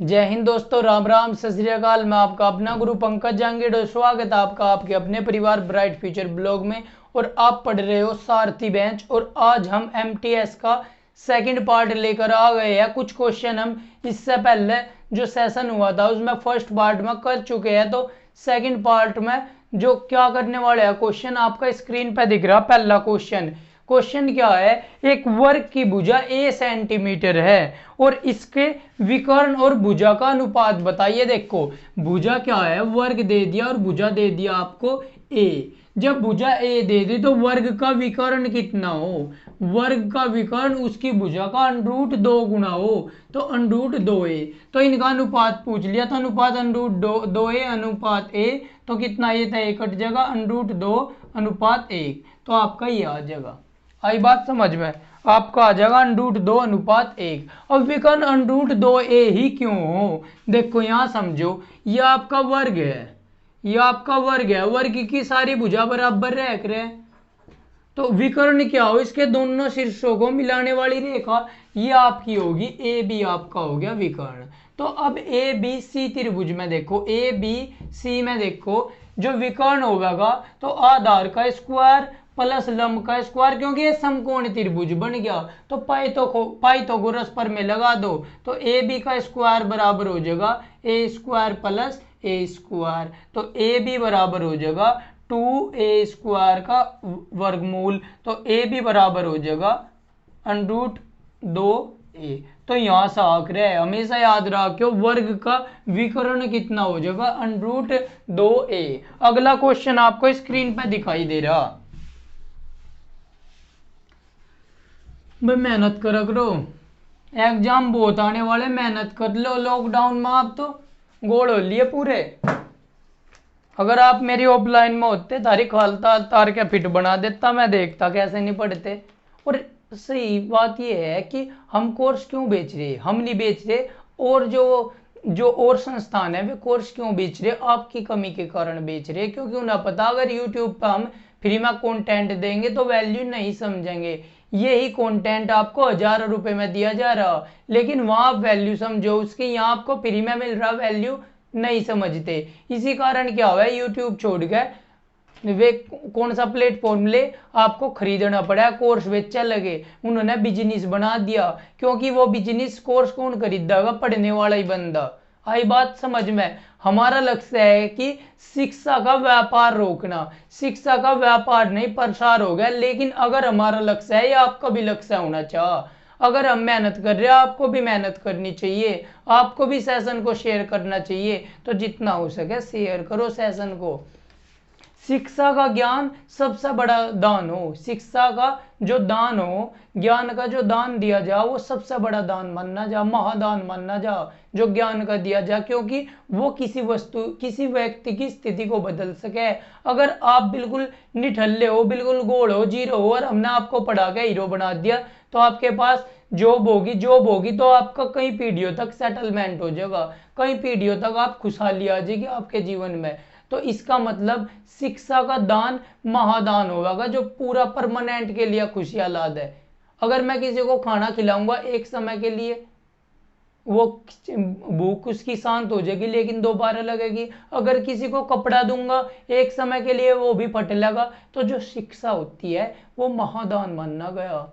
जय हिंद दोस्तों, राम राम, सत श्री अकाल। मैं आपका अपना गुरु पंकज जहांगीर और स्वागत है आपका आपके अपने परिवार ब्राइट फ्यूचर ब्लॉग में। और आप पढ़ रहे हो सारथी बेंच। और आज हम एमटीएस का सेकंड पार्ट लेकर आ गए हैं। कुछ क्वेश्चन हम इससे पहले जो सेशन हुआ था उसमें फर्स्ट पार्ट में कर चुके हैं, तो सेकंड पार्ट में जो क्या करने वाले हैं क्वेश्चन आपका स्क्रीन पे दिख रहा। पहला क्वेश्चन क्या है, एक वर्ग की भुजा a सेंटीमीटर है और इसके विकर्ण और भुजा का अनुपात बताइए। देखो भुजा क्या है, वर्ग दे दिया और भुजा दे दिया आपको a। जब भुजा a दे दी तो वर्ग का विकर्ण कितना हो, वर्ग का विकर्ण उसकी भुजा का अंडरूट 2 गुना हो, तो अंडरूट 2a। तो इनका अनुपात पूछ लिया, तो अनुपात अंडरूट 2a अनुपात a, तो कितना ये था, a कट जाएगा, अंडरूट 2 अनुपात 1, तो आपका ये आ जाएगा। आई बात समझ में, आपका आ जाएगा अंडरूट 2 अनुपात 1। अब विकर्ण अंडरूट 2a ही क्यों हो, देखो यहां समझो, ये आपका वर्ग है, ये आपका वर्ग है, वर्ग की सारी भुजा बराबर रहे, तो विकर्ण क्या हो, इसके दोनों शीर्षों को मिलाने वाली रेखा ये आपकी होगी, ए बी आपका हो गया विकर्ण। तो अब ए बी सी त्रिभुज में देखो, ए बी सी में देखो जो विकर्ण होगा तो आधार का स्क्वायर प्लस लंब का स्क्वायर, क्योंकि ये समकोण त्रिभुज बन गया, तो पाइथागोरस पर में लगा दो, तो ए बी का स्क्वायर बराबर हो जाएगा ए स्क्वायर प्लस ए स्क्वायर, तो ए बी बराबर हो जाएगा 2a स्क्वायर का वर्गमूल, तो ए बी बराबर हो जाएगा अंडरूट 2a। तो यहां से आकर है, हमेशा याद रखो वर्ग का विकर्ण कितना हो जाएगा, अंडरूट 2a। अगला क्वेश्चन आपको स्क्रीन पे दिखाई दे रहा, भाई मेहनत करा करो, एग्जाम बहुत आने वाले, मेहनत कर लो। लॉकडाउन में आप तो गोल हो लिए पूरे। अगर आप मेरी ऑफलाइन में होते तारी खालता तार के फिट बना देता, मैं देखता कैसे नहीं पढ़ते। और सही बात यह है कि हम कोर्स क्यों बेच रहे, हम नहीं बेच रहे, और जो और संस्थान है वे कोर्स क्यों बेच रहे, आपकी कमी के कारण बेच रहे, क्योंकि उन्हें पता अगर यूट्यूब पर हम फ्री में कंटेंट देंगे तो वैल्यू नहीं समझेंगे। यही कंटेंट आपको हजारों रुपए में दिया जा रहा, लेकिन वहां आप वैल्यू समझो उसकी, यहाँ आपको फ्री में मिल रहा, वैल्यू नहीं समझते। इसी कारण क्या हुआ है, यूट्यूब छोड़ के वे कौन सा प्लेटफॉर्म ले, आपको खरीदना पड़ा, कोर्स बेचने लगे, उन्होंने बिजनेस बना दिया, क्योंकि वो बिजनेस कोर्स कौन खरीदेगा, पढ़ने वाला ही बंदा। आई बात समझ में। हमारा लक्ष्य है कि शिक्षा का व्यापार रोकना, शिक्षा का व्यापार नहीं प्रसार हो गया। लेकिन अगर हमारा लक्ष्य है, या आपका भी लक्ष्य होना चाहिए, अगर हम मेहनत कर रहे हैं आपको भी मेहनत करनी चाहिए, आपको भी सेशन को शेयर करना चाहिए, तो जितना हो सके शेयर करो सेशन को। शिक्षा का ज्ञान सबसे बड़ा दान हो, शिक्षा का जो दान हो, ज्ञान का जो दान दिया जाए वो सबसे बड़ा दान मानना जा, महादान मानना जा, जो ज्ञान का दिया जाए, क्योंकि वो किसी वस्तु किसी व्यक्ति की स्थिति को बदल सके। अगर आप बिल्कुल निठल्ले हो, बिल्कुल गोल हो, जीरो हो, और हमने आपको पढ़ा के हीरो बना दिया, तो आपके पास जॉब होगी तो आपका कई पीढ़ियों तक सेटलमेंट हो जाएगा, कई पीढ़ियों तक आप खुशहाली आ जाएगी आपके जीवन में। तो इसका मतलब शिक्षा का दान महादान होगा, जो पूरा परमानेंट के लिए खुशियां ला दे। अगर मैं किसी को खाना खिलाऊंगा एक समय के लिए, वो भूख उसकी शांत हो जाएगी, लेकिन दोबारा लगेगी। अगर किसी को कपड़ा दूंगा एक समय के लिए, वो भी फट लगा। तो जो शिक्षा होती है वो महादान माना गया।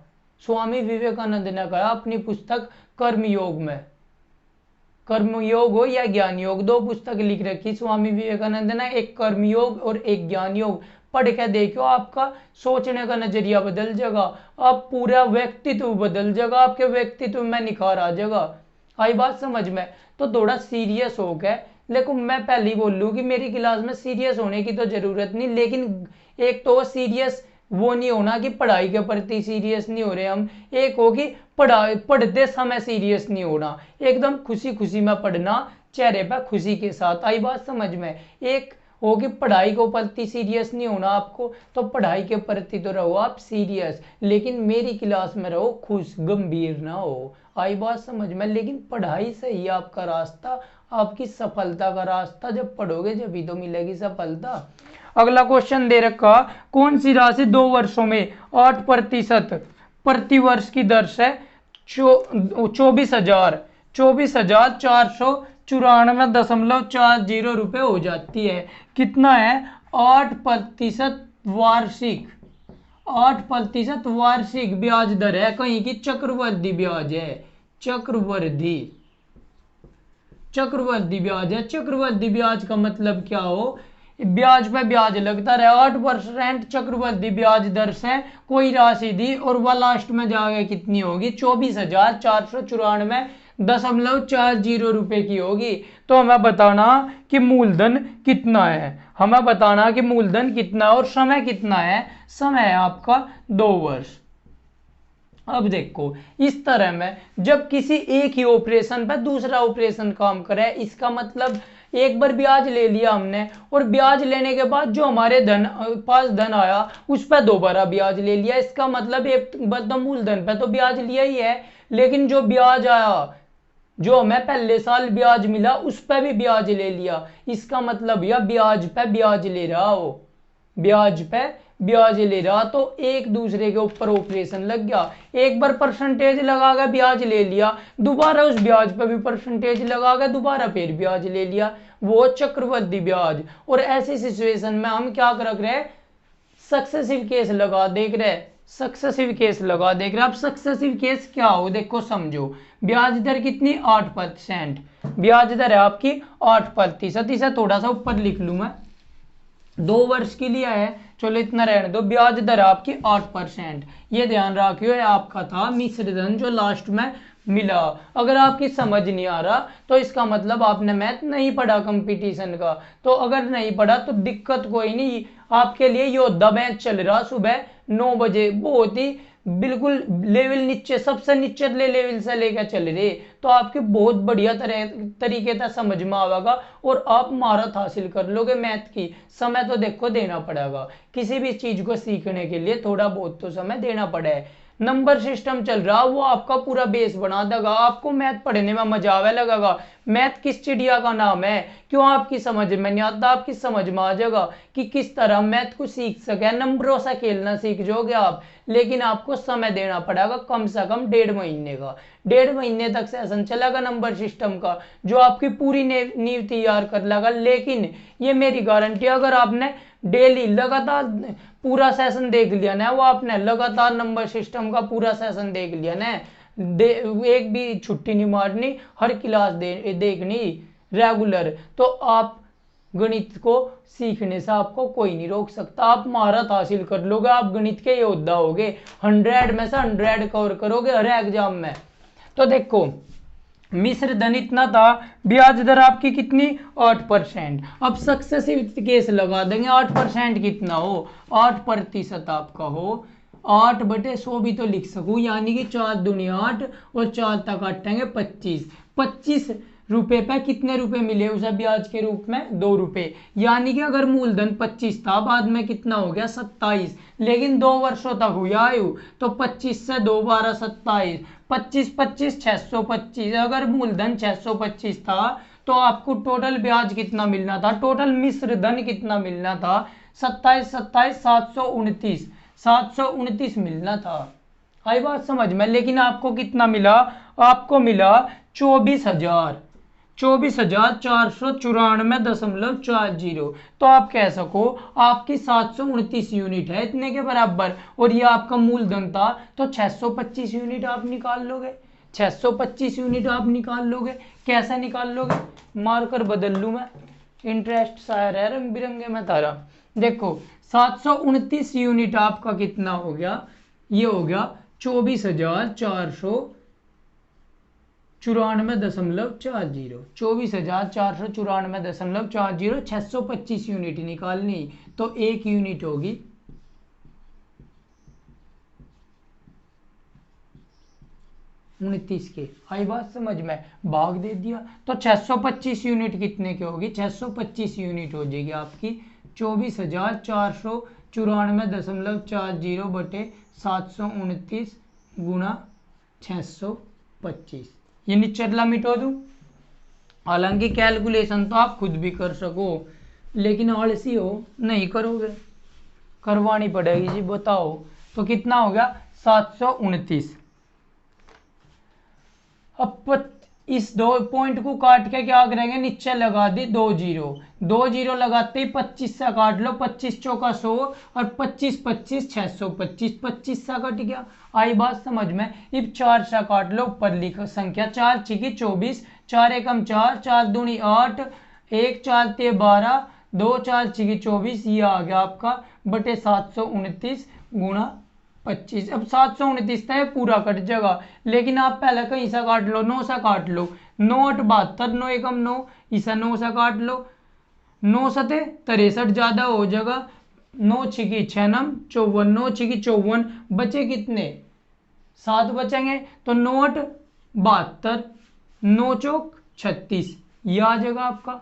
स्वामी विवेकानंद ने कहा अपनी पुस्तक कर्मयोग में, कर्मयोग हो या ज्ञान योग, दो पुस्तक लिख रखी स्वामी विवेकानंद ने, एक कर्मयोग और एक ज्ञान योग। पढ़ के देखो, आपका सोचने का नजरिया बदल जाएगा, आप पूरा व्यक्तित्व बदल जाएगा, आपके व्यक्तित्व में निखार आ जाएगा। आई बात समझ में। तो थोड़ा सीरियस हो गए, लेकिन मैं पहले ही बोल लूँ कि मेरी क्लास में सीरियस होने की तो जरूरत नहीं, लेकिन एक तो सीरियस वो नहीं होना कि पढ़ाई के प्रति सीरियस नहीं हो रहे हम, एक हो कि पढ़ते समय सीरियस नहीं होना, एकदम खुशी खुशी में पढ़ना, चेहरे पर खुशी के साथ। आई बात समझ में। एक हो कि पढ़ाई के प्रति सीरियस नहीं होना आपको, तो पढ़ाई के प्रति तो रहो आप सीरियस, लेकिन मेरी क्लास में रहो खुश, गंभीर ना हो। आई बात समझ में। लेकिन पढ़ाई से ही आपका रास्ता, आपकी सफलता का रास्ता, जब पढ़ोगे जब ही तो मिलेगी सफलता। अगला क्वेश्चन दे रखा, कौन सी राशि 2 वर्षों में 8% प्रति वर्ष की दर से 24,000 24,494.40 रुपये हो जाती है। कितना है? 8% वार्षिक, 8% वार्षिक ब्याज दर है, कहीं की चक्रवृद्धि ब्याज है, चक्रवृद्धि चक्रवृद्धि ब्याज है। चक्रवृद्धि ब्याज का मतलब क्या हो? ब्याज पे ब्याज लगता रहे, 8% चक्रवृद्धि ब्याज दर से कोई राशि दी और वह लास्ट में जाके कितनी होगी? 24,494.40 रुपए की होगी। तो हमें बताना कि मूलधन कितना है, हमें बताना कि मूलधन कितना है और समय कितना है। समय है आपका 2 वर्ष। अब देखो, इस तरह में जब किसी एक ही ऑपरेशन पर दूसरा ऑपरेशन काम करे, इसका मतलब एक बार ब्याज ले लिया हमने और ब्याज लेने के बाद जो हमारे पास धन आया उस पर दोबारा ब्याज ले लिया। इसका मतलब एक बार तो मूलधन पे तो ब्याज लिया ही है, लेकिन जो ब्याज आया, जो हमें पहले साल ब्याज मिला उस पर भी ब्याज ले लिया। इसका मतलब यह ब्याज पे ब्याज ले रहा हो, ब्याज पे ब्याज ले रहा, तो एक दूसरे के ऊपर ऑपरेशन लग गया। एक बार परसेंटेज लगा के ब्याज ले लिया, दोबारा उस ब्याज पे भी परसेंटेज लगा के दोबारा फिर ब्याज ले लिया, वो चक्रवृद्धि ब्याज। और ऐसी सिचुएशन में हम क्या कर रहे हैं? सक्सेसिव केस लगा देख रहे, सक्सेसिव केस लगा देख रहे। अब सक्सेसिव केस क्या हो देखो समझो। ब्याज दर कितनी? 8%। ब्याज दर है आपकी 8%। इसे थोड़ा सा ऊपर लिख लूं मैं, 2 वर्ष के लिए है, चलो इतना रहने दो। ब्याज दर आपकी 8%। ये ध्यान रखियो, ये आपका था मिश्र धन जो लास्ट में मिला। अगर आपकी समझ नहीं आ रहा तो इसका मतलब आपने मैथ नहीं पढ़ा कंपटीशन का। तो अगर नहीं पढ़ा तो दिक्कत कोई नहीं, आपके लिए योद्धा बैच चल रहा सुबह 9 बजे, बहुत ही बिल्कुल लेवल नीचे, सबसे नीचे लेवल से लेकर चल रहे, तो आपके बहुत बढ़िया तरीके से समझ में आएगा और आप महारत हासिल कर लोगे मैथ की। समय तो देखो देना पड़ेगा, किसी भी चीज को सीखने के लिए थोड़ा बहुत तो समय देना पड़े। नंबर सिस्टम चल रहा, वो आपका पूरा बेस बना देगा, आपको मैथ पढ़ने में मजा आवे लगेगा। मैथ किस चिड़िया का नाम है? क्यों आपकी समझ में नहीं आता? आपकी समझ में आ जाएगा कि किस तरह मैथ को सीख सके। नंबरों से खेलना सीख जाओगे आप, लेकिन आपको समय देना पड़ेगा कम से कम 1.5 महीने का। 1.5 महीने तक सेशन चलेगा नंबर सिस्टम का, जो आपकी पूरी नींव तैयार कर लेगा। लेकिन ये मेरी गारंटी, अगर आपने डेली लगातार पूरा सेशन देख लिया ना, वो आपने लगातार नंबर सिस्टम का पूरा सेशन देख लिया ना, एक भी छुट्टी नहीं मारनी, हर क्लास देखनी रेगुलर, तो आप गणित को सीखने से आपको कोई नहीं रोक सकता। आप महारत हासिल कर लोगे, आप गणित के योद्धा होगे, 100 में से 100 कवर करोगे हर एग्जाम में। तो देखो, मिश्र धन इतना था, ब्याज दर आपकी कितनी? 8%। अब सक्सेसिव केस लगा देंगे, 8% कितना हो? 8% आपका हो, 8/100 भी तो लिख सकूं, यानी कि 4 दूनी 8 और 4 तक काटेंगे 25। 25 रुपए पे कितने रुपए मिले उसे ब्याज के रूप में? 2 रुपए। यानी कि अगर मूलधन 25 था, बाद में कितना हो गया? 27। लेकिन 2 वर्षों तक हुआ आयु, तो 25 से 2 12 27, 25 25 625। अगर मूलधन 625 था तो आपको टोटल ब्याज कितना मिलना था? टोटल मिश्र धन कितना मिलना था? 27 27 729, 729 मिलना था। आई बात समझ में? लेकिन आपको कितना मिला? आपको मिला 24,494.40। तो आप कह सको आपकी 729 यूनिट है इतने के बराबर, और ये आपका मूलधन था, तो 625 यूनिट आप निकाल लोगे। 625 यूनिट आप निकाल लोगे। कैसे निकाल लोगे? मार्कर बदल लूं मैं, इंटरेस्ट शायर है रंग बिरंगे में तारा। देखो, 729 यूनिट आपका कितना हो गया? ये हो गया 24,494.40। 24,494.40, 625 यूनिट निकालनी, तो 1 यूनिट होगी 29 के। आई बात समझ में? भाग दे दिया, तो 625 यूनिट कितने की होगी? 625 यूनिट हो जाएगी आपकी 24,494.40 बटे 729 गुणा 625। ये निचला मिटो दूं। हालांकि कैलकुलेशन तो आप खुद भी कर सको, लेकिन आलसी हो, नहीं करोगे, करवानी पड़ेगी जी। बताओ, तो कितना हो गया? 729। अब इस 2 पॉइंट को काट के क्या करेंगे, नीचे लगा दी 2 जीरो, 2 जीरो लगाते ही 25 से काट लो, 25 चौका 100 और 25 25 625, 25 सा कट गया। आई बात समझ में। अब 4 से काट लो, ऊपर लिखो संख्या 4 छिकी 24, 4 एकम 4, 4 दूनी 8, 1 4 ते 12, 2 4 छिकी 24, ये आ गया आपका बटे 729 गुणा 25। अब 729 था पूरा कट जाएगा, लेकिन आप पहले कहीं से काट लो, 9 से काट लो, 9 8 72, 9 एकम 9, इसे 9 से काट लो, 9 सते 63 ज्यादा हो जाएगा, 9 छिकी 6 नम 54, 9 छिकी 54, बचे कितने 7 बचेंगे, तो 9 8 72, 9 चौक 36, ये आ जाएगा आपका।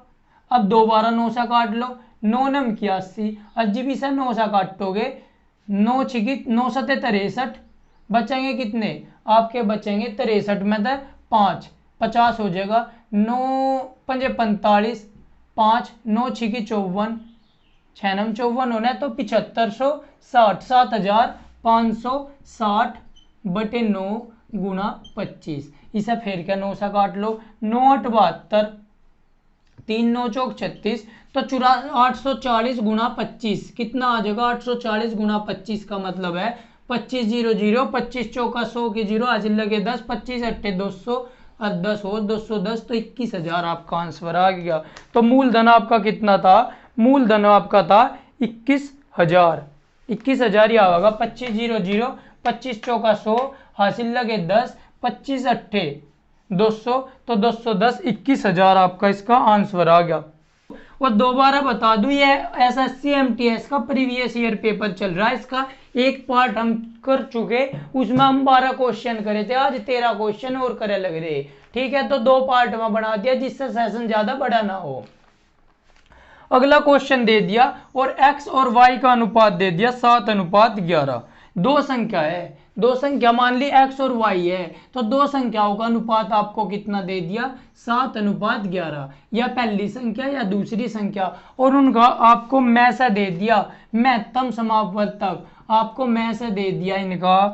अब दोबारा 9 से काट लो, 9 नम 81, अजीब से 9 से काटोगे, 9 छिकी 9 सते 63, बचेंगे कितने आपके, बचेंगे 63 में तो 5 50 हो जाएगा, 9 पंजे 45, 5 9 छिकी 54, 6 नम 54 होना है, तो 7560, 7560 बटे 9 गुणा 25, इसे फेर के 9 से काट लो, 9 8 72, 3 9 चौक 36, तो 840 गुणा 25 कितना आ जाएगा, 840 गुणा 25 का मतलब है 25 0 0, 25 चौका 100 की 0 हाजिर लगे 10, 25 अट्ठे 200 और 10 हो 210, तो 21,000 आपका आंसर आ गया। तो मूलधन आपका कितना था, मूलधन आपका था 21,000, 21,000 ही आएगा। 25 0 0, 25 चौका 100 हासिल लगे 10, 25 अट्ठे 200, तो 210, 21,000 आपका इसका आंसर आ गया। और दोबारा बता दूं, ये एसएससी एमटीएस का प्रीवियस ईयर पेपर चल रहा है, इसका एक पार्ट हम कर चुके, उसमें हम 12 क्वेश्चन करे थे, आज 13 क्वेश्चन और करे लग रहे, ठीक है, तो 2 पार्ट में बना दिया जिससे सेशन ज्यादा बड़ा ना हो। अगला क्वेश्चन दे दिया और x और y का अनुपात दे दिया 7:11, दो संख्या है, दो संख्या मान ली x और y है, तो दो संख्याओं का अनुपात आपको कितना दे दिया 7:11, या पहली संख्या या दूसरी संख्या, और उनका आपको में से दे दिया, महत्तम समापवर्तक आपको में से दे दिया इनका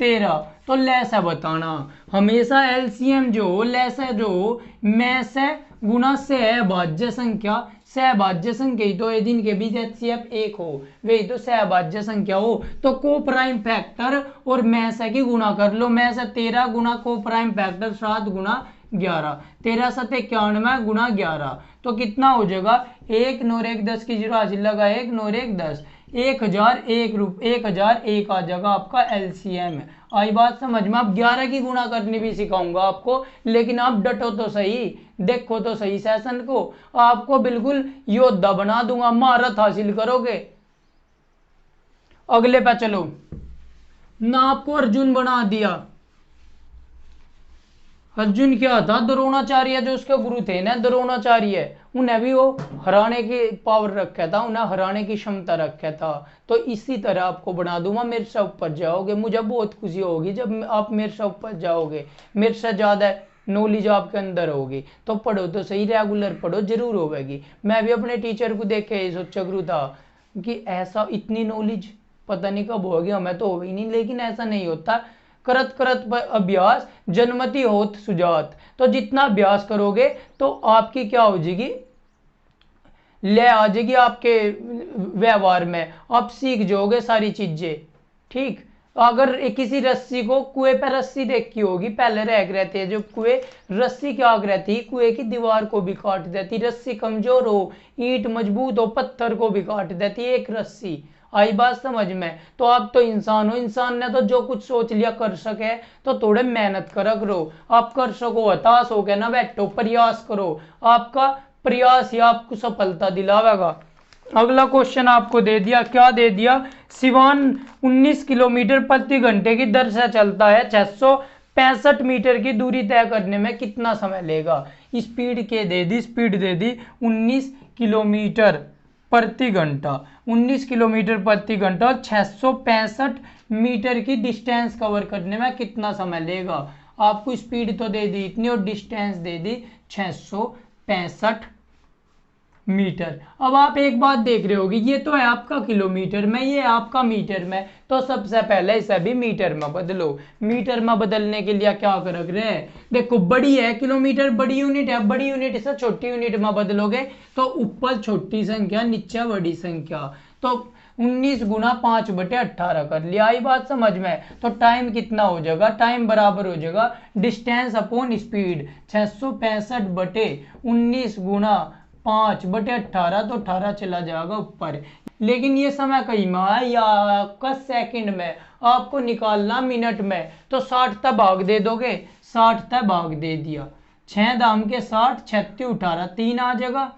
13, तो ले से बताना, हमेशा एलसीएम जो ले से जो में से गुना से है भाज्य संख्या, सहभाज्य संख्या ही तो ये दिन के बीच एचसीएफ 1 हो, वही तो सहभाज्य संख्या हो, तो को प्राइम फैक्टर और में से की गुणा कर लो, में से 13 गुना को प्राइम फैक्टर 7 गुना 11, 13 7 91 गुना 11, तो कितना हो जाएगा 1 9 1 10 की 0 हासिल लगा 1 9 1 10, 1001 आ जाएगा आपका एलसीएम। आई बात समझ में। आप 11 की गुणा करनी भी सिखाऊंगा आपको, लेकिन आप डटो तो सही, देखो तो सही सेशन को, आपको बिल्कुल योद्धा बना दूंगा, महारत हासिल करोगे। अगले पे चलो ना, आपको अर्जुन बना दिया। अर्जुन क्या था, द्रोणाचार्य जो उसके गुरु थे ना, द्रोणाचार्य, उन्हें भी वो हराने की पावर रखा था, उन्हें हराने की क्षमता रखा था, तो इसी तरह आपको बना दूंगा, मेरे से ऊपर जाओगे, मुझे बहुत खुशी होगी जब आप मेरे से ऊपर जाओगे, मेरे से ज्यादा नॉलेज आपके अंदर होगी, तो पढ़ो तो सही, रेगुलर पढ़ो, जरूर होगी। मैं भी अपने टीचर को देख के सोचा करूँ था कि ऐसा इतनी नॉलेज पता नहीं कब होगी, हमें तो हो ही नहीं, लेकिन ऐसा नहीं होता, करत करत अभ्यास जन्मति होत सुजात, तो जितना अभ्यास करोगे तो आपकी क्या हो जाएगी, ले आ जाएगी आपके व्यवहार में, आप सीख जाओगे सारी चीजें, ठीक। अगर किसी रस्सी को, कुएं पर रस्सी देखी होगी, पहले रह रहते हैं जो कुएं, रस्सी क्या रहती, कुएं की दीवार को भी काट देती, रस्सी कमजोर हो, ईंट मजबूत हो, पत्थर को भी काट देती एक रस्सी। आई बात समझ में। तो आप तो इंसान हो, इंसान ने तो जो कुछ सोच लिया कर सके, तो थोड़े मेहनत करो, आप कर सको, हताश हो गए ना बैठो, प्रयास करो, आपका प्रयास ही आपको सफलता दिलावेगा। अगला क्वेश्चन आपको दे दिया, क्या दे दिया, सिवान 19 किलोमीटर प्रति घंटे की दर से चलता है, 665 मीटर की दूरी तय करने में कितना समय लेगा। स्पीड के दे दी, स्पीड दे दी 19 किलोमीटर प्रति घंटा, 19 किलोमीटर प्रति घंटा, और 665 मीटर की डिस्टेंस कवर करने में कितना समय लेगा। आपको स्पीड तो दे दी इतनी और डिस्टेंस दे दी 665 मीटर। अब आप एक बात देख रहे होगे, ये तो है आपका किलोमीटर में, ये आपका मीटर में, तो सबसे पहले इसे भी मीटर में बदलो। मीटर में बदलने के लिए क्या कर रहे हैं, देखो बड़ी है किलोमीटर, बड़ी यूनिट है, बड़ी यूनिट से छोटी यूनिट में बदलोगे तो ऊपर छोटी संख्या नीचे बड़ी संख्या, तो 19 गुना 5/18 कर लिया। आई बात समझ में। तो टाइम कितना हो जाएगा, टाइम बराबर हो जाएगा डिस्टेंस अपॉन स्पीड, 665/19 गुना 5/18, तो 18 चला जाएगा ऊपर। लेकिन ये समय कहीं में है या आपका सेकंड में, आपको निकालना मिनट में, तो 60 तक भाग दे दोगे, 60 तक भाग दे दिया, 6 दाम के 60, 36 18, 3 आ जाएगा।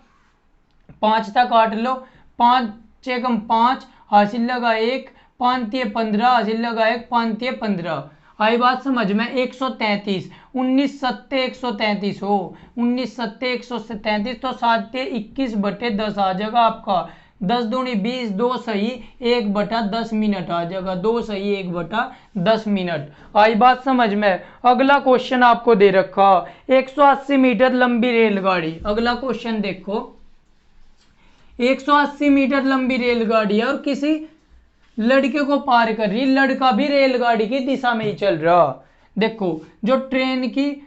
5 तक काट लो, 5 कम 5 हासिल लगा 1, 5 15 हासिल लगा 1, 5 15। आई बात समझ में। 133, 19 सत्ते 133 हो, 19 सत्ते 133, तो 7 21/10 आ जाएगा आपका। 10 दूनी 20, 2 सही 1/10 मिनट आ जाएगा, 2 सही 1/10 मिनट। आई बात समझ में। अगला क्वेश्चन आपको दे रखा 180 मीटर लंबी रेलगाड़ी। अगला क्वेश्चन देखो, 180 मीटर लंबी रेलगाड़ी है और किसी लड़के को पार कर रही, लड़का भी रेलगाड़ी की दिशा में ही चल रहा। देखो जो ट्रेन की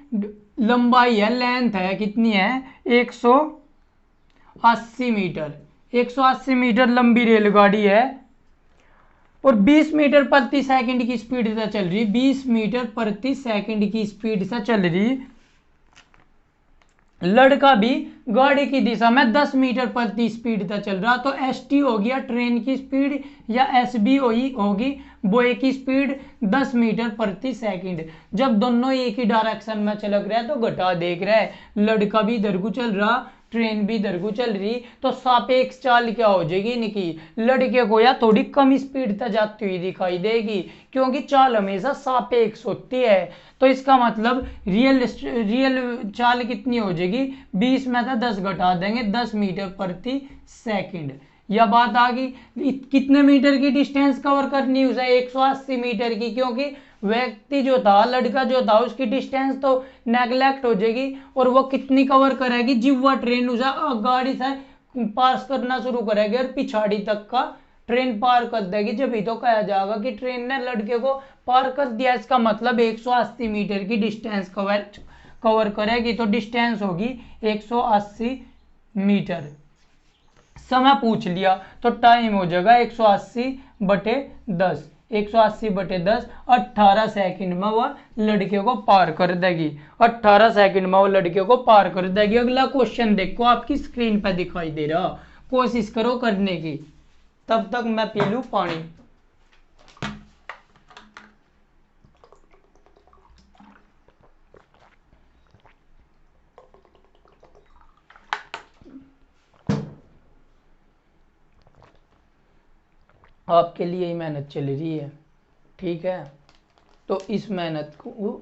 लंबाई है, लेंथ है, कितनी है, 180 मीटर। 180 मीटर लंबी रेलगाड़ी है और 20 मीटर प्रति सेकंड की स्पीड से चल रही, 20 मीटर प्रति सेकंड की स्पीड से चल रही। लड़का भी गाड़ी की दिशा में 10 मीटर प्रति स्पीड तक चल रहा, तो एस टी हो गया ट्रेन की स्पीड, या एस बी होगी बोए की स्पीड 10 मीटर प्रति सेकंड। जब दोनों एक ही डायरेक्शन में चलक रहे हैं तो घटा देख रहा है, लड़का भी इधर को चल रहा, ट्रेन भी इधर को चल रही, तो सापेक्ष चाल क्या हो जाएगी इनकी, लड़के को या थोड़ी कम स्पीड तक जाती हुई दिखाई देगी, क्योंकि चाल हमेशा सापेक्ष होती है। तो इसका मतलब रियल चाल कितनी हो जाएगी, 20 में से 10 घटा देंगे, 10 मीटर प्रति सेकंड। यह बात आ गई। कितने मीटर की डिस्टेंस कवर करनी उसे, 180 मीटर की, क्योंकि व्यक्ति जो था, लड़का जो था, उसकी डिस्टेंस तो नेग्लेक्ट हो जाएगी, और वो कितनी कवर करेगी, जब वह ट्रेन उसे गाड़ी से पास करना शुरू करेगी और पिछाड़ी तक का ट्रेन पार कर देगी, जब ही तो कहा जाएगा कि ट्रेन ने लड़के को पार कर दिया। इसका मतलब 180 मीटर की डिस्टेंस कवर करेगी, तो डिस्टेंस होगी 180 मीटर। समय पूछ लिया तो टाइम हो जाएगा 180/10, 180/10, 18 सेकंड में वह लड़के को पार कर देगी, 18 सेकंड में वो लड़के को पार कर देगी। अगला क्वेश्चन देखो, आपकी स्क्रीन पर दिखाई दे रहा, कोशिश करो करने की, तब तक मैं पी लूं पानी। आपके लिए ही मेहनत चल रही है, ठीक है, तो इस मेहनत को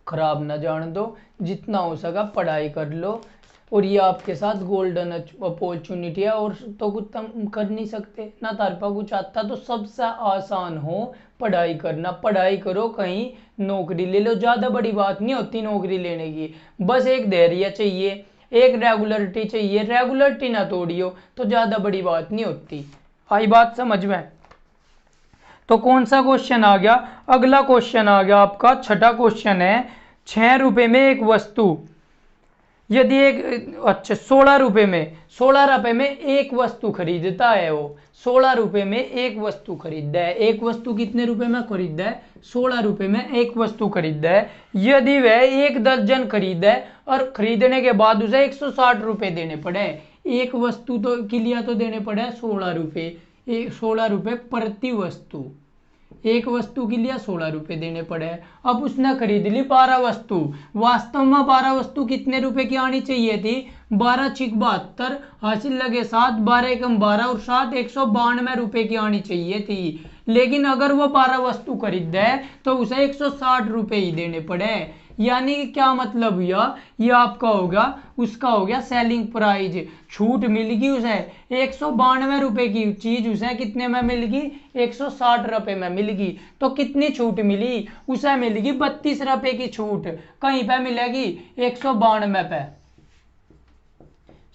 खराब ना जान दो, जितना हो सका पढ़ाई कर लो, और ये आपके साथ गोल्डन अपॉर्चुनिटी है, और तो कुछ तुम कर नहीं सकते ना, तारपा कुछ आता, तो सबसे आसान हो पढ़ाई करना। पढ़ाई करो, कहीं नौकरी ले लो, ज़्यादा बड़ी बात नहीं होती नौकरी लेने की, बस एक धैर्य चाहिए, एक रेगुलरिटी चाहिए, रेगुलरिटी ना तोड़ियो तो ज़्यादा बड़ी बात नहीं होती। आई बात समझ में। तो कौन सा क्वेश्चन आ गया, अगला क्वेश्चन आ गया आपका, छठा क्वेश्चन है, 6 रुपए में एक वस्तु, यदि एक, अच्छा 16 रुपए में एक वस्तु खरीदता है, वो 16 रुपए में एक वस्तु खरीदता है। एक वस्तु कितने रुपए में खरीदता है, 16 रुपए में एक वस्तु खरीदता है। यदि वह 1 दर्जन खरीदा है और खरीदने के बाद उसे 160 रुपए देने पड़े, एक वस्तु तो के लिए तो देने पड़े 16 रुपए, 16 रुपए प्रति वस्तु, एक वस्तु के लिए 16 रुपए देने पड़े। अब उसने खरीद ली 12 वस्तु, वास्तव में 12 वस्तु कितने रुपए की आनी चाहिए थी, 12 छिक 72 हासिल लगे 7, 12 कम 12 और 7, 192 रुपए की आनी चाहिए थी। लेकिन अगर वो 12 वस्तु खरीद है तो उसे 160 रुपए ही देने पड़े। यानी कि क्या मतलब हुआ, ये आपका होगा, उसका हो गया सेलिंग प्राइस, छूट मिलगी उसे 192 रुपए की चीज उसे कितने में मिलगी, 160 रुपए में मिलगी। तो कितनी छूट मिली, उसे मिलगी 32 रुपए की छूट। कहीं पे मिलेगी 192 पे,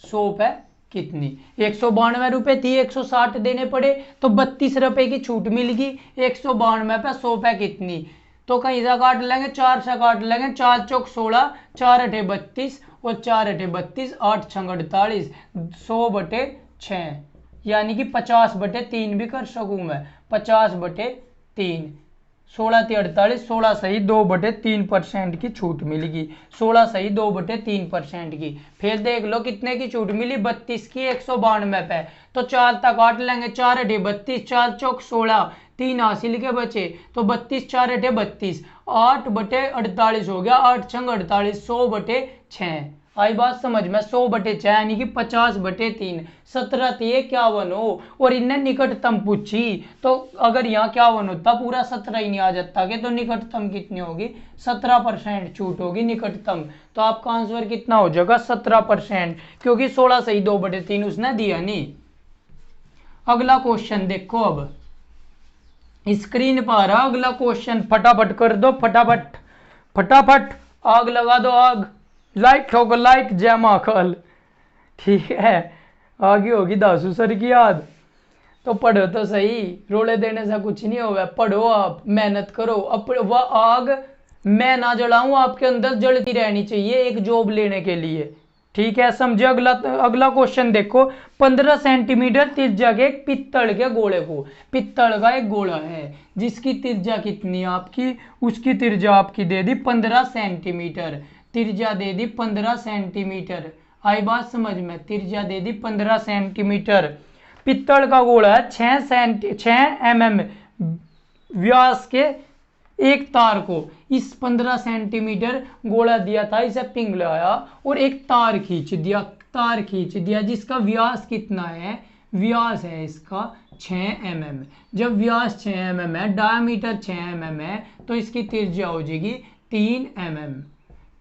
100 पे कितनी, 192 रुपये थी, 160 देने पड़े तो 32 रुपये की छूट मिल गई। 192 पे 100 पे कितनी, तो कहीं से काट लेंगे, 4 से काट लेंगे, 4 चौक 16, 4 अठे 32 और 4 अठे 32, 8 छंग 48, 100/6 यानी कि 50/3 भी कर सकूं मैं। 50/3, 16 × 48, 16 सही 2/3% की छूट मिलेगी। 16 सही 2/3% की। फिर देख लो कितने की छूट मिली, 32 की 192 पे। तो 4 तक काट लेंगे, 4 अठे 32, 4 चौक 16, 3 हासिल के बचे तो 32, 4 अठे 32, 8/48 हो गया, 8 छंग 48, 100/6। आई बात समझ में, 100/6 यानी कि 50/3। 17 थी 51 हो और इनने निकटतम पूछी, तो अगर यहाँ 51 होता पूरा 17 ही नहीं आ जाता के, तो निकटतम कितनी होगी, 17% छूट होगी निकटतम। तो आपका आंसर कितना हो जाएगा, 17%, क्योंकि 16 सही 2/3 उसने दिया नहीं। अगला क्वेश्चन देखो, अब स्क्रीन पर आ रहा अगला क्वेश्चन, फटाफट कर दो, फटाफट फटाफट, आग लगा दो, आग, लाइक ठोको लाइक, जय महाकाल। ठीक है, आगे होगी दासू सर की याद। तो पढ़ो तो सही, रोले देने से कुछ नहीं होगा, पढ़ो आप, मेहनत करो। अब वह आग मैं ना जलाऊं, आपके अंदर जलती रहनी चाहिए एक जॉब लेने के लिए। ठीक है, समझे। अगला क्वेश्चन देखो, 15 सेंटीमीटर त्रिज्या के एक पित्तल के गोले को, पित्तल का एक गोला है जिसकी त्रिज्या कितनी आपकी, उसकी त्रिज्या आपकी दे दी 15 सेंटीमीटर, त्रिज्या दे दी 15 सेंटीमीटर। आई बात समझ में, त्रिज्या दे दी 15 सेंटीमीटर। पित्तल का गोला है 6 mm व्यास के एक तार को, इस 15 सेंटीमीटर गोला दिया था, इसे पिघलाया और एक तार खींच दिया, जिसका व्यास कितना है, व्यास है इसका 6 mm। जब व्यास 6 mm है, डायमीटर 6 mm है, तो इसकी त्रिज्या हो जाएगी 3 mm।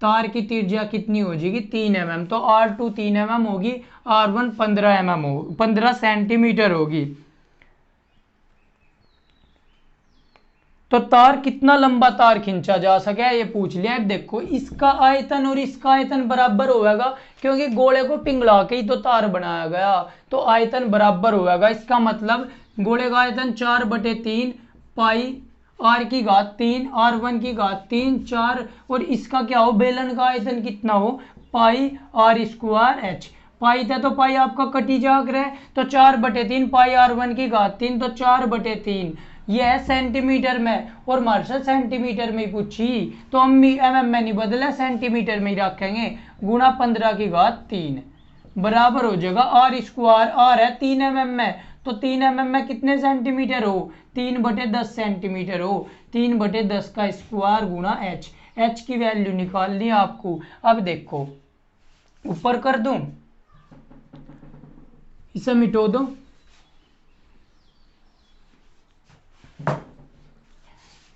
तार की त्रिज्या कितनी हो जाएगी, 3 mm। तो R2 3 mm होगी, R1 15 mm हो, 15 सेंटीमीटर होगी। तो तार कितना लंबा तार खींचा जा सके ये पूछ लिया। अब देखो, इसका आयतन और इसका आयतन बराबर होगा, क्योंकि गोले को पिघला के ही तो तार बनाया गया, तो आयतन बराबर होगा। इसका मतलब गोले का आयतन 4/3 पाई r की घात 3, R1 की घात 3, 4, और इसका क्या हो, बेलन का आयतन कितना हो, पाई r² h। पाई था तो पाई आपका कटी जाग रहा है, तो 4/3 पाई R1 की घात 3, तो 4/3। यह है सेंटीमीटर में, और हमारे से सेंटीमीटर में ही पूछी, तो हम mm में नहीं बदले, सेंटीमीटर में ही रखेंगे, गुणा 15 की घात 3 बराबर हो जाएगा r²। r है 3 mm में, तो 3 mm में कितने सेंटीमीटर हो, 3/10 सेंटीमीटर हो, 3/10 का स्क्वायर गुणा h। h की वैल्यू निकालनी आपको। अब देखो, ऊपर कर दूं, इसे मिटो दो,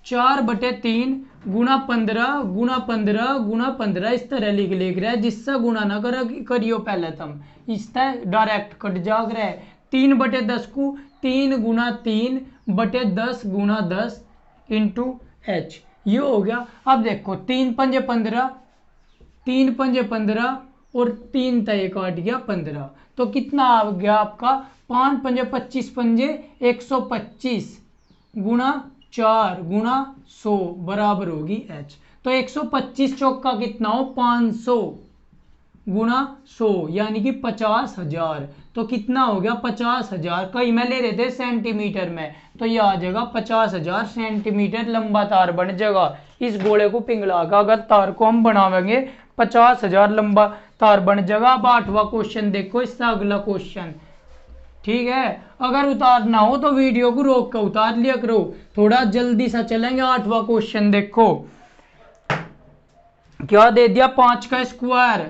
4/3 गुणा 15 गुणा 15 गुणा 15, इस तरह लिख रहा है, जिससे गुणा ना करियो पहले तुम, इससे डायरेक्ट कट जाग रहा है। 3/10 को 3 गुणा 3/10 गुणा 10 इंटू h, ये हो गया। अब देखो, 3 पंजे 15, 3 पंजे 15 और 3 तय काट गया 15, तो कितना आ गया आपका, 5 पंजे 25 पंजे 125 गुणा 4 गुणा 100 बराबर होगी h। तो 125 चौक का कितना हो, 500 गुणा 100 यानी कि 50,000। तो कितना हो गया, 50,000। कहीं में ले रहे थे सेंटीमीटर में, तो ये आ जाएगा 50,000 सेंटीमीटर लंबा तार बन जाएगा। इस गोले को पिघला कर अगर तार को हम बनावेंगे, 50,000 लंबा तार बन जाएगा। अब 8वां क्वेश्चन देखो, इससे अगला क्वेश्चन। ठीक है, अगर उतारना हो तो वीडियो को रोक कर उतार लिया करो, थोड़ा जल्दी सा चलेंगे। 8वां क्वेश्चन देखो, क्या दे दिया, 5 का स्क्वायर,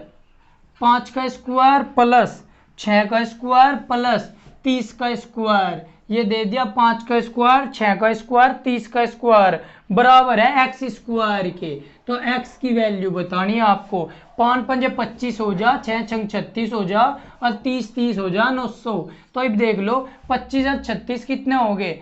5 का स्क्वायर प्लस 6 का स्क्वायर प्लस 30 का स्क्वायर, ये दे दिया 5 का स्क्वायर, 6 का स्क्वायर, 30 का स्क्वायर बराबर है x स्क्वायर के। तो x की वैल्यू बतानी है आपको। 5 पंजे 25 हो जा, 6 छंग 36 हो जा, और 30 हो जा 900। तो अब देख लो, 25 और 36 कितने हो गए,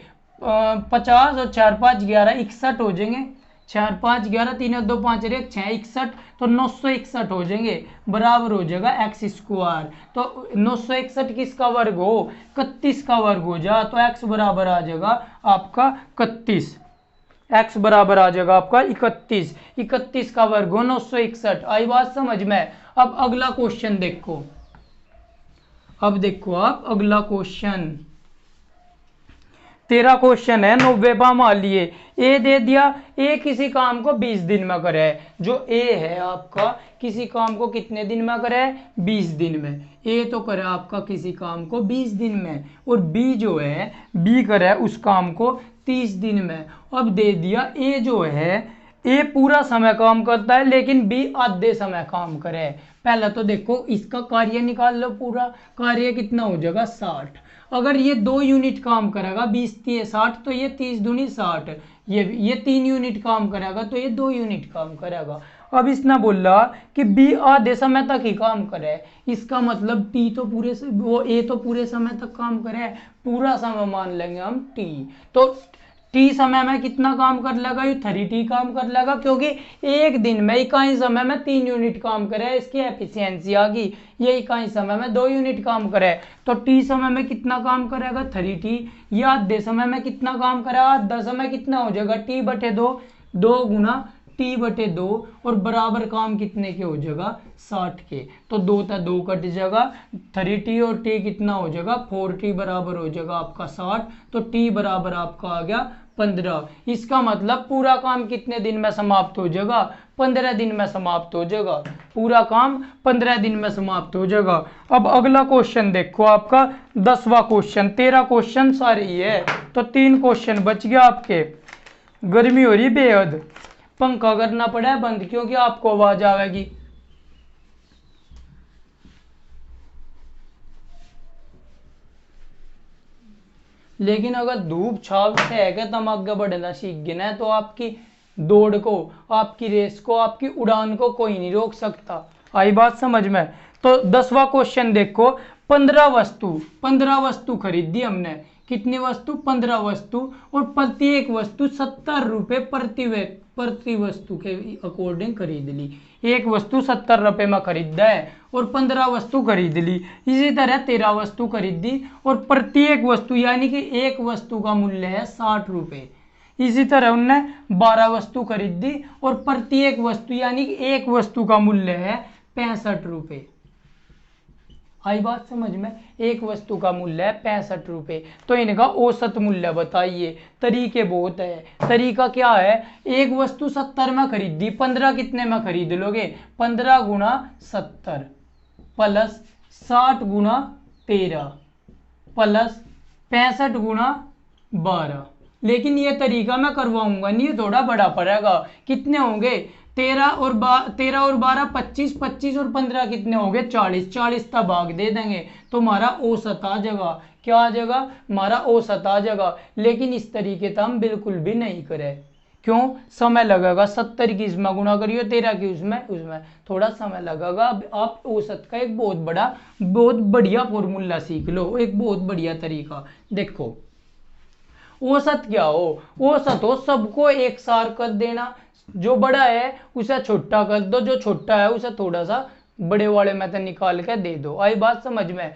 50 और 4 5 11 61 हो जाएंगे। 4 5 11, 3 2 5 1 6 61, तो 961 हो जाएंगे, बराबर हो जाएगा एक्स स्क्वायर। तो 961 किसका वर्ग हो, 31 का वर्ग हो जा, तो एक्स बराबर आ जाएगा आपका 31, एक्स बराबर आ जाएगा आपका 31, 31 का वर्ग हो 961। आई बात समझ में। अब अगला क्वेश्चन देखो, अब देखो आप अगला क्वेश्चन, तेरा क्वेश्चन है 90 मान लिए ए दे दिया, ए किसी काम को 20 दिन में करे है, जो ए है आपका किसी काम को कितने दिन में करे है, 20 दिन में। ए तो करे आपका किसी काम को 20 दिन में, और बी जो है, बी करे उस काम को 30 दिन में। अब दे दिया ए जो है, ए पूरा समय काम करता है लेकिन बी आधे समय काम करे। पहला तो देखो इसका कार्य निकाल लो, पूरा कार्य कितना हो जाएगा 60। अगर ये 2 यूनिट काम करेगा, 20 30 60, तो ये 30 दूनी 60, ये 3 यूनिट काम करेगा तो ये 2 यूनिट काम करेगा। अब इसने बोला कि बी आधे समय तक ही काम करे, इसका मतलब टी तो पूरे वो ए तो पूरे समय तक काम करे, पूरा समय मान लेंगे हम टी। तो टी समय में कितना काम कर लेगा, ये 3t काम कर लेगा, क्योंकि एक दिन में इकाई समय में 3 यूनिट काम करे, इसकी एफिशिएंसी आ गई। ये इकाई समय में 2 यूनिट काम करे, तो टी समय में कितना काम करेगा 3t। ये आधे समय में कितना काम करेगा, आधा समय कितना हो जाएगा t/2, 2 गुना t/2, और बराबर काम कितने के हो जाएगा 60 के। तो 2 था 2 कट जाएगा, 3t और t कितना हो जाएगा 4t, बराबर हो जाएगा आपका 60। तो t बराबर आपका आ गया 15। इसका मतलब पूरा काम कितने दिन में समाप्त हो जाएगा, 15 दिन में समाप्त हो जाएगा, पूरा काम 15 दिन में समाप्त हो जाएगा। अब अगला क्वेश्चन देखो आपका 10वां क्वेश्चन, 13 क्वेश्चन सारे ही है, तो 3 क्वेश्चन बच गया आपके। गर्मी हो रही बेहद, पंखा करना पड़ा है बंद क्योंकि आपको आवाज आएगी। लेकिन अगर धूप छाव से है कि तुम आगे बढ़ना सीख गए ना, तो आपकी दौड़ को, आपकी रेस को, आपकी उड़ान को कोई नहीं रोक सकता। आई बात समझ में। तो 10वां क्वेश्चन देखो, 15 वस्तु खरीदी हमने, कितनी वस्तु 15 वस्तु, और प्रत्येक वस्तु 70 रुपए प्रति वस्तु के अकॉर्डिंग खरीद ली। एक वस्तु 70 रुपए में खरीदा है और 15 वस्तु खरीद ली। इसी तरह 13 वस्तु खरीदी और प्रत्येक वस्तु यानी कि एक वस्तु का मूल्य है 60 रुपए। इसी तरह उनने 12 वस्तु खरीदी और प्रत्येक वस्तु यानी कि एक वस्तु का मूल्य है 65 रुपए। आई बात समझ में। एक वस्तु का मूल्य है 65 रुपए। तो इनका औसत मूल्य बताइए। तरीके बहुत है। तरीका क्या है, एक वस्तु 70 में खरीदी, 15 कितने में खरीद लोगे, 15 गुना 70 प्लस 60 गुना 13 प्लस 65 गुना 12। लेकिन ये तरीका मैं करवाऊंगा नहीं, ये थोड़ा बड़ा पड़ेगा। कितने होंगे, 13 और 12 25, 25 और 15 कितने हो गए 40, 40 का भाग दे देंगे तो हमारा औसत आ जाएगा। क्या आ जाएगा, हमारा औसत आ जाएगा। लेकिन इस तरीके से हम बिल्कुल भी नहीं करें। क्यों, समय लगेगा। 70 की इसमें गुणा करियो, 13 की उसमें थोड़ा समय लगेगा। अब आप औसत का एक बहुत बढ़िया फॉर्मूला सीख लो, एक बहुत बढ़िया तरीका। देखो औसत क्या हो, औसत हो सबको एक सार कर देना। जो बड़ा है उसे छोटा कर दो, जो छोटा है उसे थोड़ा सा बड़े वाले में से निकाल के दे दो। आई बात समझ में।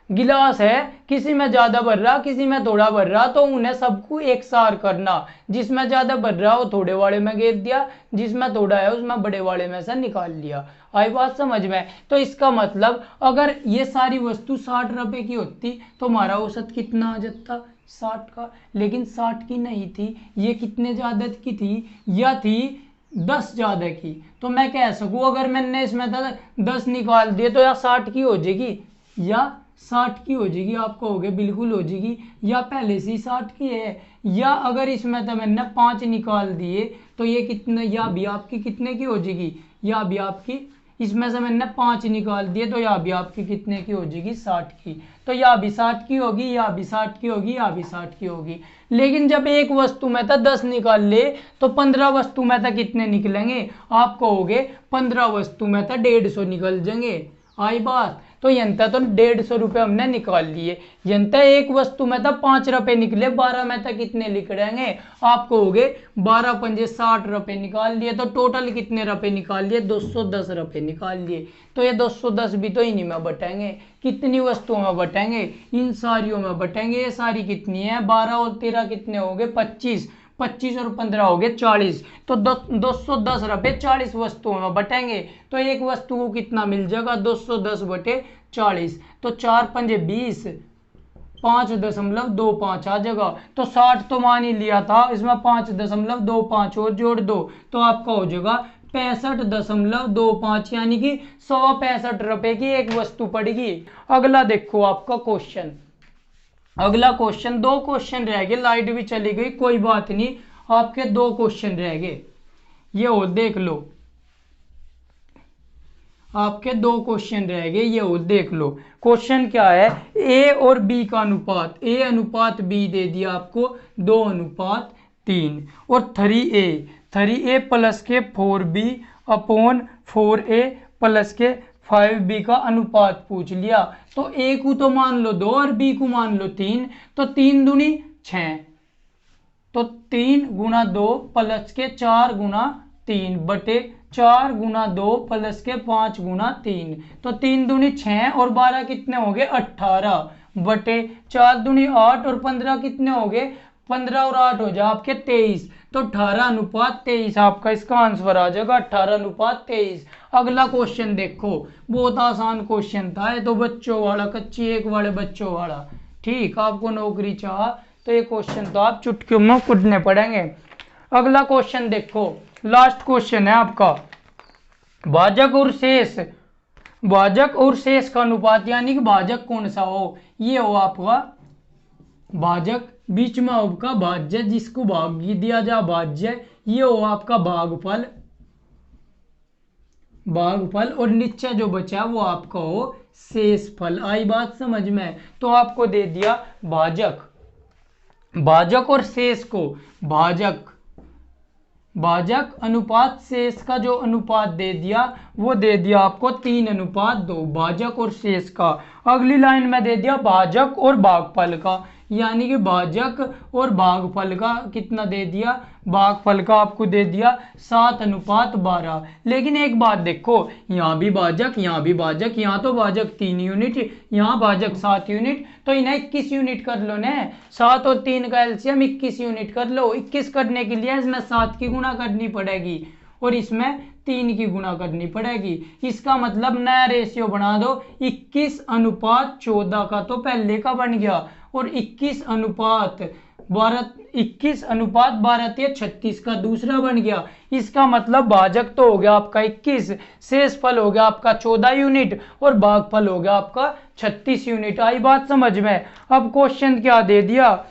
गिलास है, किसी में ज्यादा भर रहा, किसी में थोड़ा भर रहा, तो उन्हें सबको एक सार करना। जिसमें ज्यादा भर रहा वो थोड़े वाले में गिर दिया, जिसमें थोड़ा है उसमें बड़े वाले में से निकाल लिया। आई बात समझ में। तो इसका मतलब अगर ये सारी वस्तु 60 रुपए की होती तो हमारा औसत कितना आ जाता 60 का। लेकिन 60 की नहीं थी, ये कितने ज्यादा की थी, या थी 10 ज्यादा की। तो मैं कह सकूं अगर मैंने इसमें 10 निकाल दिए तो या 60 की हो जाएगी या 60 की हो जाएगी। आप कहोगे बिल्कुल हो जाएगी, या पहले से 60 की है। या अगर इसमें तो मैंने 5 निकाल दिए तो ये कितने, या भी आपकी कितने की हो जाएगी, या भी आपकी इसमें से मैंने 5 निकाल दिए तो या भी आपकी कितने की हो जाएगी 60 की। तो या भी 60 की होगी, या भी 60 की होगी, या भी 60 की होगी। लेकिन जब एक वस्तु में था 10 निकाल ले तो 15 वस्तु में था कितने निकलेंगे, आप कहोगे 15 वस्तु में था 150 निकल जाएंगे। आई बात। तो यंता तो 150 रुपये हमने निकाल लिए। यंता एक वस्तु में था 5 रुपये निकले, 12 में था कितने लिख रहेंगे आपको हो गए 12 पंजे 60 रुपये निकाल लिए। तो टोटल कितने रुपये निकाल लिए 210 रुपये निकाल लिए। तो ये 210 भी तो इन्हीं में बटेंगे, कितनी वस्तुओं में बटेंगे इन सारियों में बटेंगे। ये सारी कितनी है 12 और 13 कितने हो गए 25, 25 और 15 हो गए 40। तो 210 रुपये 40 वस्तुओं में बटेंगे। तो एक वस्तु को कितना मिल जाएगा 210 बटे 40। तो 4 पंजे 20, 5.25 आ जाएगा। तो 60 तो मान ही लिया था, इसमें 5.25 और जोड़ दो तो आपका हो जाएगा 65.25, यानी कि 165 रुपए की एक वस्तु पड़ेगी। अगला देखो आपका क्वेश्चन, अगला क्वेश्चन, 2 क्वेश्चन रह गए, लाइट भी चली गई कोई बात नहीं, आपके 2 क्वेश्चन रह गए। ये हो देख लो, आपके 2 क्वेश्चन रह गए, ये हो देख लो। क्वेश्चन क्या है, ए और बी का अनुपात, ए अनुपात बी दे दिया आपको 2:3 और 3a प्लस के 4b अपॉन 4a प्लस के 5b का अनुपात पूछ लिया। तो a को तो मान लो 2 और b को मान लो 3, तो 3 दूनी 6, तो 3 गुना 2 प्लस के 4 गुना 3 बटे 4 गुना 2 प्लस के 5 गुना 3, तो 3 दूनी 6 और 12 कितने हो गए 18 बटे 4 दूनी 8 और 15 कितने हो गए 15 और 8 हो जाए आपके 23। तो 18:23 आपका इसका आंसर आ जाएगा 18:23। अगला क्वेश्चन देखो, बहुत आसान क्वेश्चन था ये तो, बच्चों वाला, कच्ची एक वाले बच्चों वाला। ठीक, आपको नौकरी चाह तो ये क्वेश्चन तो आप चुटकियों में कुटने पड़ेंगे। अगला क्वेश्चन देखो, लास्ट क्वेश्चन है आपका, भाजक और शेष, भाजक और शेष का अनुपात, यानी कि भाजक कौन सा हो, ये हो आपका भाजक, बीच में आपका भाज्य जिसको भाग दिया जा भाज्य, ये हो आपका भागफल, भागफल, और नीचे जो बचा वो आपका हो शेषफल। आई बात समझ में? तो आपको दे दिया भाजक, भाजक और शेष को, भाजक अनुपात शेष का जो अनुपात दे दिया वो दे दिया आपको 3:2 भाजक और शेष का। अगली लाइन में दे दिया भाजक और भागफल का, यानी कि भाजक और भागफल का कितना दे दिया, भागफल का आपको दे दिया 7:12। लेकिन एक बात देखो, यहाँ भी भाजक, यहाँ भी भाजक, यहाँ तो भाजक 3 यूनिट, यहाँ भाजक 7 यूनिट, तो इन्हें 21 यूनिट कर लो ना, 7 और 3 का एलसीएम 21 यूनिट कर लो। 21 करने के लिए इसमें 7 की गुणा करनी पड़ेगी और इसमें 3 की गुणा करनी पड़ेगी। इसका मतलब नया रेशियो बना दो, 21:14 का तो पहले का बन गया और 21:12 का दूसरा बन गया। इसका मतलब भाजक तो हो गया आपका 21, शेषफल हो गया आपका 14 यूनिट और भागफल हो गया आपका 36 यूनिट। आई बात समझ में? अब क्वेश्चन क्या दे दिया,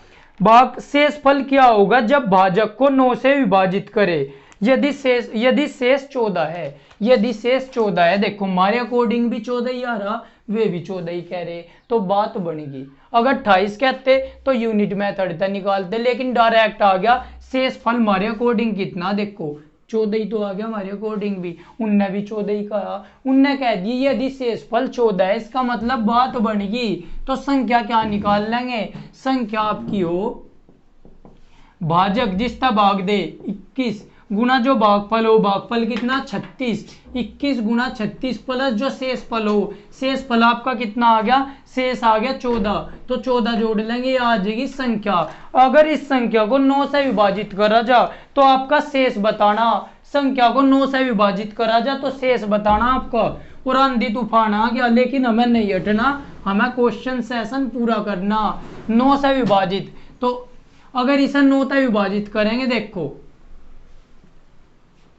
शेषफल क्या होगा जब भाजक को 9 से विभाजित करे, यदि शेष 14 है, यदि शेष 14 है, देखो हमारे अकॉर्डिंग भी 14 ही आ रहा, वे भी 14 ही कह रहे, तो बात बनेगी। अगर 28 कहते तो यूनिट मेथड से निकालते, लेकिन डायरेक्ट आ गया शेषफल हमारे अकॉर्डिंग कितना, देखो 14 ही तो आ गया हमारे अकॉर्डिंग भी, उनने भी 14 ही कहा, उनने कह दी यदि शेषफल 14 है, इसका मतलब बात बनेगी। तो संख्या क्या निकाल लेंगे, संख्या आपकी हो भाजक जिसका भाग दे 21 गुना जो भागफल हो, भागफल कितना 36, 21 गुना 36 प्लस जो शेषफल हो, शेषफल आपका कितना आ गया, शेष आ गया 14, तो 14 जोड़ लेंगे, ये आ जाएगी संख्या। अगर इस संख्या को 9 से विभाजित करा जा तो आपका शेष बताना, संख्या को 9 से विभाजित करा जा तो शेष बताना आपका। और आंधी तूफान आ गया, लेकिन हमें नहीं हटना, हमें क्वेश्चन सेशन पूरा करना। 9 से विभाजित, तो अगर इसे 9 से विभाजित करेंगे, देखो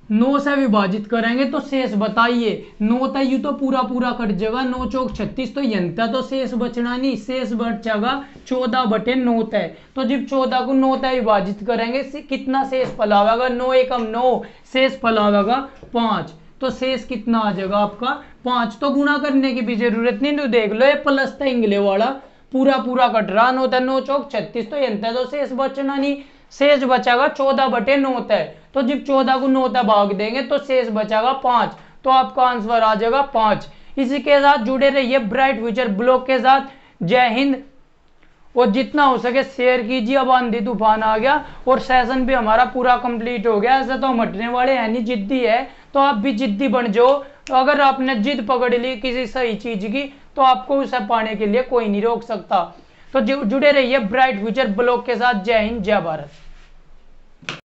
9 से विभाजित करेंगे तो शेष बताइए, 9 तयु तो पूरा पूरा कट जाएगा, 9 चौक 36, तो यंता तो शेष बचना नहीं, शेष बचेगा 14/9 तय। तो जब 14 को 9 तय विभाजित करेंगे कितना शेष फल आवेगा, 9 एकम 9, शेष फल आवेगा 5, तो शेष कितना आ जाएगा आपका 5। तो गुणा करने की भी जरूरत नहीं, तो देख लो ये प्लस था इंगले वाला, पूरा पूरा कट रहा, 9 चौक 36, तो यंता तो शेष बचना नहीं, शेष बचेगा 14/9 तय। तो जब 14 को 9 तक भाग देंगे तो शेष बचेगा 5, तो आपका आंसर आ जाएगा 5। इसी के साथ जुड़े रहिए ब्राइट फ्यूचर ब्लॉग के साथ। जय हिंद। और जितना हो सके शेयर कीजिए। अब आंधी तूफान आ गया और सेशन भी हमारा पूरा कंप्लीट हो गया। ऐसा तो हम हटने वाले हैं नहीं, जिद्दी है तो आप भी जिद्दी बन जाओ। तो अगर आपने जिद पकड़ ली किसी सही चीज की तो आपको उसे पाने के लिए कोई नहीं रोक सकता। तो जुड़े रहिए ब्राइट फ्यूचर ब्लॉग के साथ। जय हिंद, जय भारत।